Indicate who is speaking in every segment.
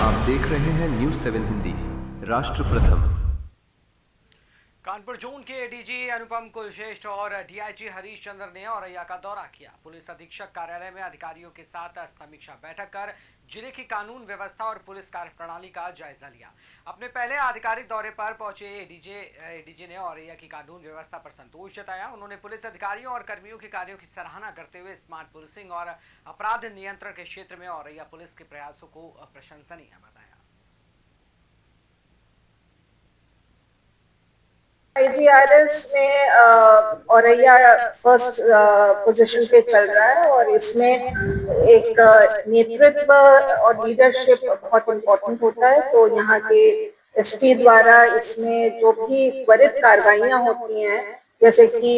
Speaker 1: आप देख रहे हैं न्यूज़ 7 हिंदी। राष्ट्र प्रथम।
Speaker 2: कानपुर जोन के एडीजी अनुपम कुलश्रेष्ठ और डीआईजी हरीश चंद्र ने औरैया का दौरा किया। पुलिस अधीक्षक कार्यालय में अधिकारियों के साथ समीक्षा बैठक कर जिले की कानून व्यवस्था और पुलिस कार्यप्रणाली का जायजा लिया। अपने पहले आधिकारिक दौरे पर पहुंचे एडीजी ने औरैया की कानून व्यवस्था पर संतोष जताया। उन्होंने पुलिस अधिकारियों और कर्मियों के कार्यों की सराहना करते हुए स्मार्ट पुलिसिंग और अपराध नियंत्रण के क्षेत्र में औरैया पुलिस के प्रयासों को प्रशंसनीय बताया।
Speaker 3: आईजीआरएस में औरैया फर्स्ट पोजीशन पे चल रहा है और इसमें एक नेतृत्व और लीडरशिप बहुत इम्पोर्टेंट होता है। तो यहाँ के एसपी द्वारा इसमें जो भी त्वरित कार्रवाइयाँ होती हैं, जैसे कि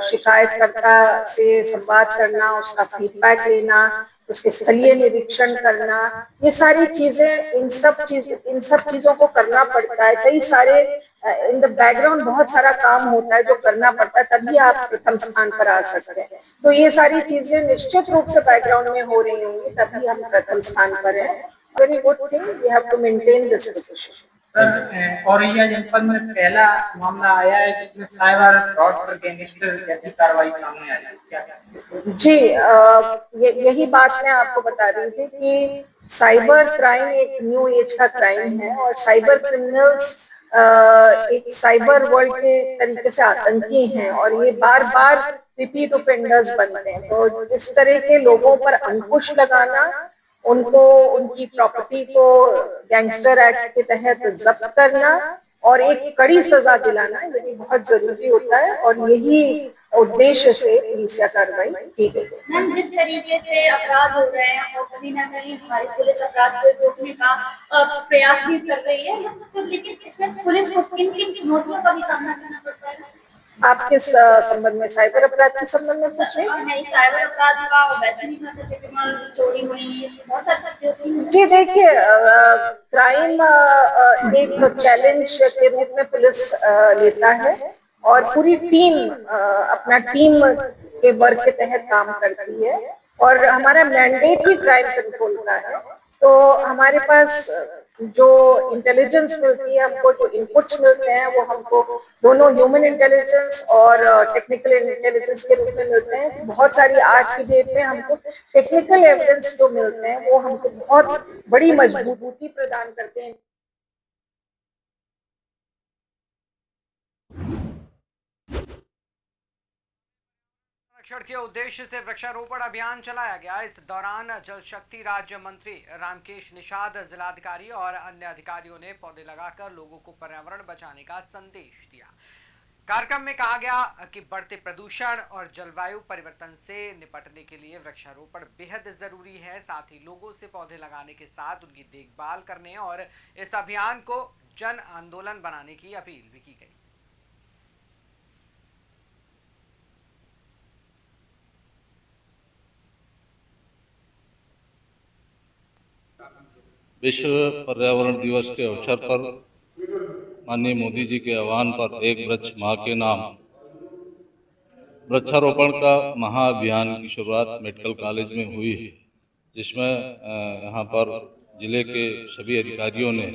Speaker 3: शिकायतकर्ता से संवाद करना, उसका फीडबैक लेना, उसके स्थलीय निरीक्षण करना, ये सारी चीजें इन सब चीजों को करना पड़ता है। कई सारे इन द बैकग्राउंड बहुत सारा काम होता है जो करना पड़ता है, तभी आप प्रथम स्थान पर आ सकते हैं। तो ये सारी चीजें निश्चित रूप से बैकग्राउंड में हो रही होंगी, तभी हम प्रथम स्थान पर हैं। Very good thing, we have to maintain this position.
Speaker 4: Auraiya जनपद में पहला मामला आया है जिसमें साइबर फ्रॉड पर गैंगस्टर जैसी कार्रवाई सामने आई है, क्या?
Speaker 3: जी, यही बात मैं आपको बता रही थी कि साइबर क्राइम एक न्यू एज का क्राइम है और साइबर क्रिमिनल्स एक साइबर वर्ल्ड के तरीके से आतंकी हैं और ये बार बार रिपीट ऑफेंडर्स बनते हैं। तो इस तरह के लोगों पर अंकुश लगाना, उनको उनकी प्रॉपर्टी को गैंगस्टर एक्ट के तहत जब्त करना और एक कड़ी सजा दिलाना, ये बहुत जरूरी होता है और यही उद्देश्य से पुलिसिया कार्रवाई की गई है।
Speaker 5: मैम, जिस तरीके से अपराध हो रहे हैं और कहीं ना कहीं हमारी पुलिस अपराध को रोकने का प्रयास भी कर रही है, तो लेकिन इसमें पुलिस को किन किन चुनौतियों का भी सामना करना पड़ता है?
Speaker 3: आप किस संबंध में, साइबर अपराध के संबंध में पूछ रहे हैं?
Speaker 5: नहीं, साइबर अपराध का वैसे नहीं था, जैसे चोरी हुई, बहुत सारी चीजें।
Speaker 3: जी देखिए, क्राइम एक चैलेंज के रूप में पुलिस लेता है और पूरी टीम अपना टीम के वर्क के तहत काम करती है और हमारा मैंडेट ही क्राइम कंट्रोल का है। तो हमारे पास जो इंटेलिजेंस मिलती है, हमको जो इनपुट्स मिलते हैं, वो हमको दोनों ह्यूमन इंटेलिजेंस और टेक्निकल इंटेलिजेंस के रूप में मिलते हैं। बहुत सारी आज की डेट में हमको टेक्निकल एविडेंस जो मिलते हैं वो हमको बहुत बड़ी मजबूती प्रदान करते हैं।
Speaker 2: संरक्षण के उद्देश्य से वृक्षारोपण अभियान चलाया गया। इस दौरान जल शक्ति राज्य मंत्री रामकेश निषाद, जिलाधिकारी और अन्य अधिकारियों ने पौधे लगाकर लोगों को पर्यावरण बचाने का संदेश दिया। कार्यक्रम में कहा गया कि बढ़ते प्रदूषण और जलवायु परिवर्तन से निपटने के लिए वृक्षारोपण बेहद जरूरी है। साथ ही लोगों से पौधे लगाने के साथ उनकी देखभाल करने और इस अभियान को जन आंदोलन बनाने की अपील भी की गई।
Speaker 6: विश्व पर्यावरण दिवस के अवसर पर माननीय मोदी जी के आह्वान पर एक वृक्ष माह के नाम वृक्षारोपण का महाअभियान की शुरुआत मेडिकल कॉलेज में हुई है, जिसमें यहाँ पर जिले के सभी अधिकारियों ने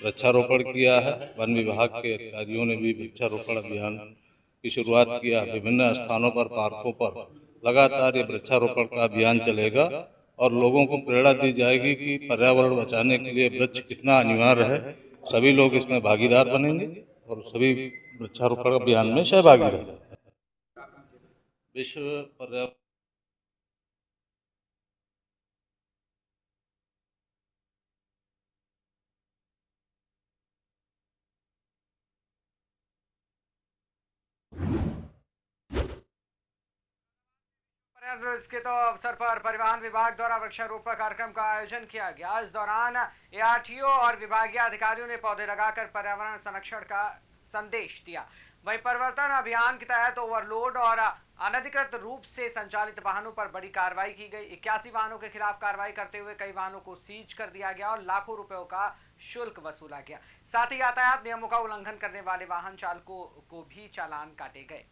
Speaker 6: वृक्षारोपण किया है। वन विभाग के अधिकारियों ने भी वृक्षारोपण अभियान की शुरुआत किया। विभिन्न स्थानों पर, पार्कों पर लगातार ये वृक्षारोपण का अभियान चलेगा और लोगों को प्रेरणा दी जाएगी कि पर्यावरण बचाने के लिए वृक्ष कितना अनिवार्य है। सभी लोग इसमें भागीदार बनेंगे और सभी वृक्षारोपण अभियान में सहभागी रहेंगे। विश्व पर्यावरण
Speaker 2: इसके तो अवसर पर परिवहन विभाग द्वारा वृक्षारोपण कार्यक्रम का आयोजन किया गया। इस दौरान एआरटीओ और विभागीय अधिकारियों ने पौधे लगाकर पर्यावरण संरक्षण का संदेश दिया। वहीं परिवर्तन अभियान के तहत ओवरलोड और अनधिकृत रूप से संचालित वाहनों पर बड़ी कार्रवाई की गई। 81 वाहनों के खिलाफ कार्रवाई करते हुए कई वाहनों को सीज कर दिया गया और लाखों रुपयों का शुल्क वसूला गया। साथ ही यातायात नियमों का उल्लंघन करने वाले वाहन चालकों को भी चालान काटे गए।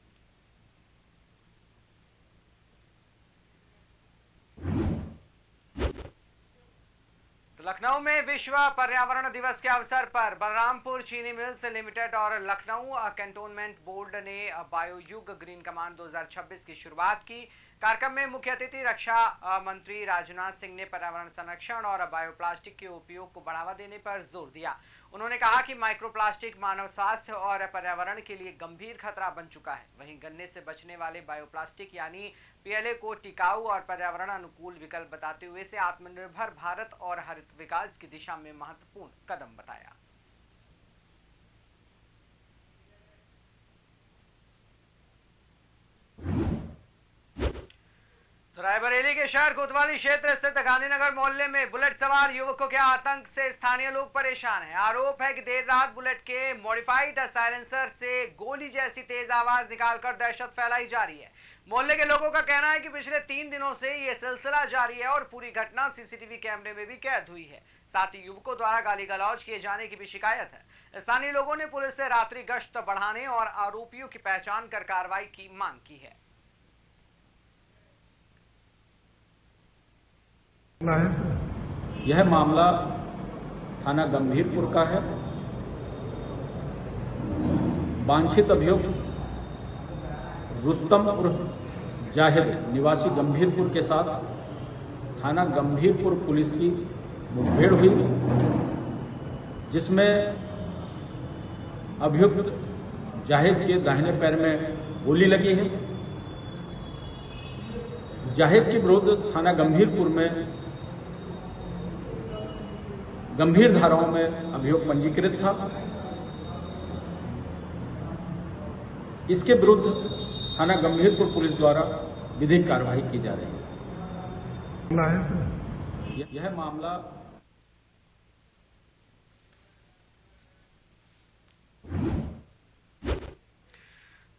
Speaker 2: लखनऊ में विश्व पर्यावरण दिवस के अवसर पर बलरामपुर चीनी मिल्स लिमिटेड और लखनऊ कैंटोनमेंट बोर्ड ने बायोयुग ग्रीन कमांड 2026 की शुरुआत की। कार्यक्रम में मुख्य अतिथि रक्षा मंत्री राजनाथ सिंह ने पर्यावरण संरक्षण और बायोप्लास्टिक के उपयोग को बढ़ावा देने पर जोर दिया। उन्होंने कहा कि माइक्रोप्लास्टिक मानव स्वास्थ्य और पर्यावरण के लिए गंभीर खतरा बन चुका है। वहीं गन्ने से बचने वाले बायोप्लास्टिक यानी पीएलए को टिकाऊ और पर्यावरण अनुकूल विकल्प बताते हुए इसे आत्मनिर्भर भारत और हरित विकास की दिशा में महत्वपूर्ण कदम बताया। तो रायबरेली के शहर कोतवाली क्षेत्र स्थित गांधीनगर मोहल्ले में बुलेट सवार युवकों के आतंक से स्थानीय लोग परेशान हैं। आरोप है कि देर रात बुलेट के मॉडिफाइड साइलेंसर से गोली जैसी तेज आवाज निकालकर दहशत फैलाई जा रही है। मोहल्ले के लोगों का कहना है कि पिछले 3 दिनों से ये सिलसिला जारी है और पूरी घटना सीसीटीवी कैमरे में भी कैद हुई है। साथ ही युवकों द्वारा गाली गलौज किए जाने की भी शिकायत है। स्थानीय लोगों ने पुलिस से रात्रि गश्त बढ़ाने और आरोपियों की पहचान कर कार्रवाई की मांग की है।
Speaker 7: यह मामला थाना गंभीरपुर का है। वांछित अभियुक्त रुस्तम उर्फ जाहिद निवासी गंभीरपुर के साथ थाना गंभीरपुर पुलिस की मुठभेड़ हुई, जिसमें अभियुक्त जाहिद के दाहिने पैर में गोली लगी है। जाहिद के विरुद्ध थाना गंभीरपुर में गंभीर धाराओं में अभियोग पंजीकृत था। इसके विरुद्ध थाना गंभीरपुर पुलिस द्वारा विधिक कार्रवाई की जा रही है। यह मामला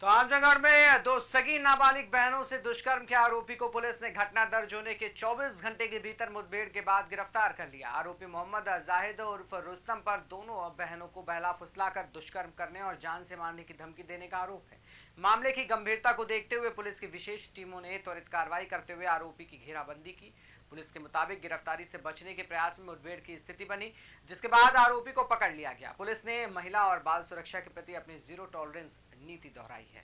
Speaker 2: तो आजमगढ़ में 2 सगी नाबालिग बहनों से दुष्कर्म के आरोपी को पुलिस ने घटना दर्ज होने के 24 घंटे के भीतर मुठभेड़ के बाद गिरफ्तार कर लिया। आरोपी मोहम्मद जाहिद उर्फ रुस्तम पर दोनों बहनों को बहला फुसलाकर दुष्कर्म करने और जान से मारने की धमकी देने का आरोप है। मामले की गंभीरता को देखते हुए पुलिस की विशेष टीमों ने त्वरित कार्रवाई करते हुए आरोपी की घेराबंदी की। पुलिस के मुताबिक गिरफ्तारी से बचने के प्रयास में मुठभेड़ की स्थिति बनी, जिसके बाद आरोपी को पकड़ लिया गया। पुलिस ने महिला और बाल सुरक्षा के प्रति अपनी जीरो टॉलरेंस नीति दोहराई है।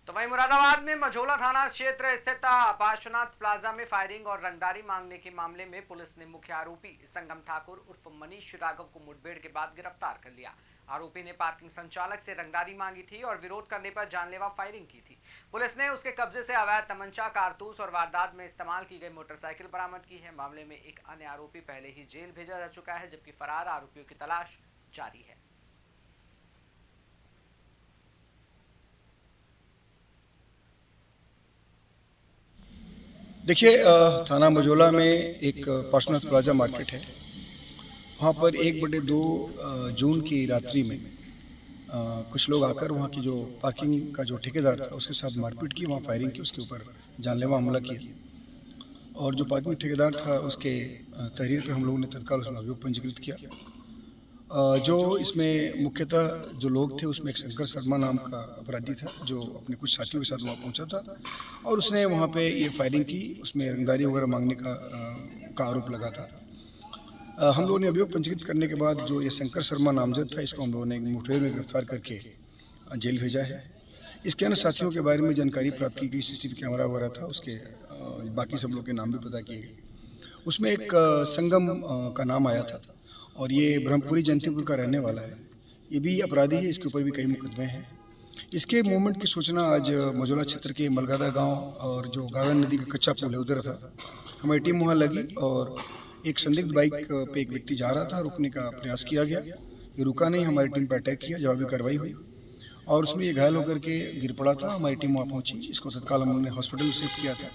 Speaker 2: तो वहीं मुरादाबाद में मझोला थाना क्षेत्र स्थित पार्श्वनाथ प्लाजा में फायरिंग और रंगदारी मांगने के मामले में पुलिस ने मुख्य आरोपी संगम ठाकुर उर्फ मनीष राघव को मुठभेड़ के बाद गिरफ्तार कर लिया। आरोपी ने पार्किंग संचालक से रंगदारी मांगी थी और विरोध करने पर जानलेवा फायरिंग की थी। पुलिस ने उसके कब्जे से अवैध तमंचा, कारतूस और वारदात में इस्तेमाल की गई मोटरसाइकिल बरामद की है। मामले में एक अन्य आरोपी पहले ही जेल भेजा जा चुका है, जबकि फरार आरोपियों की तलाश जारी है।
Speaker 8: देखिए, थाना मझोला में एक पार्श्वनाथ प्लाजा मार्केट है। वहाँ पर 1/2 जून की रात्रि में कुछ लोग आकर वहाँ की जो पार्किंग का जो ठेकेदार था उसके साथ मारपीट की, वहाँ फायरिंग की, उसके ऊपर जानलेवा हमला किया। और जो पार्किंग ठेकेदार था उसके तहरीर पर हम लोगों ने तत्काल उसमें अभियोग पंजीकृत किया। जो इसमें मुख्यतः जो लोग थे उसमें एक शंकर शर्मा नाम का अपराधी था, जो अपने कुछ साथियों के साथ वहाँ पहुँचा था और उसने वहाँ पे ये फायरिंग की। उसमें रंगदारी वगैरह मांगने का आरोप लगा था। हम लोगों ने अभियोग पंजीकृत करने के बाद जो ये शंकर शर्मा नामजद था, इसको हम लोगों ने मुठभेड़ में गिरफ्तार करके जेल भेजा है। इसके अन्य साथियों के बारे में जानकारी प्राप्त की गई, सीसीटीवी कैमरा वगैरह था, उसके बाकी सब लोग के नाम भी पता किए गए। उसमें एक संगम का नाम आया था और ये ब्रह्मपुरी जयंतीपुर का रहने वाला है। ये भी अपराधी है, इसके ऊपर भी कई मुकदमे हैं। इसके मूवमेंट की सूचना आज मझोला क्षेत्र के मलगादा गांव और जो गागन नदी का कच्चा पुल है उधर था। हमारी टीम वहाँ लगी और एक संदिग्ध बाइक पे एक व्यक्ति जा रहा था, रुकने का प्रयास किया गया। ये रुका नहीं, हमारी टीम पर अटैक किया, जवाबी कार्रवाई हुई और उसमें ये घायल होकर के गिर पड़ा था। हमारी टीम वहाँ पहुँची, इसको तत्काल हमने हॉस्पिटल में शिफ्ट किया था।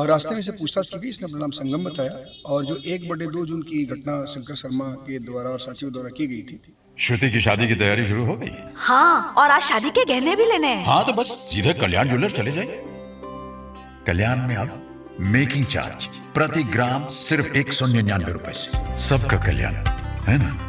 Speaker 8: रास्ते में से पूछताछ की गई, इसने अपना नाम संगम बताया। और जो 1/2 जून की घटना शंकर शर्मा के द्वारा और साथियों द्वारा की गई थी।
Speaker 9: श्रुति की शादी की तैयारी शुरू हो गई?
Speaker 10: हाँ, और आज शादी के गहने भी लेने हैं।
Speaker 9: हाँ, तो बस सीधे कल्याण ज्वेलर्स चले जाइए। कल्याण में अब मेकिंग चार्ज प्रति ग्राम सिर्फ 199 रुपए से। सबका कल्याण, है ना?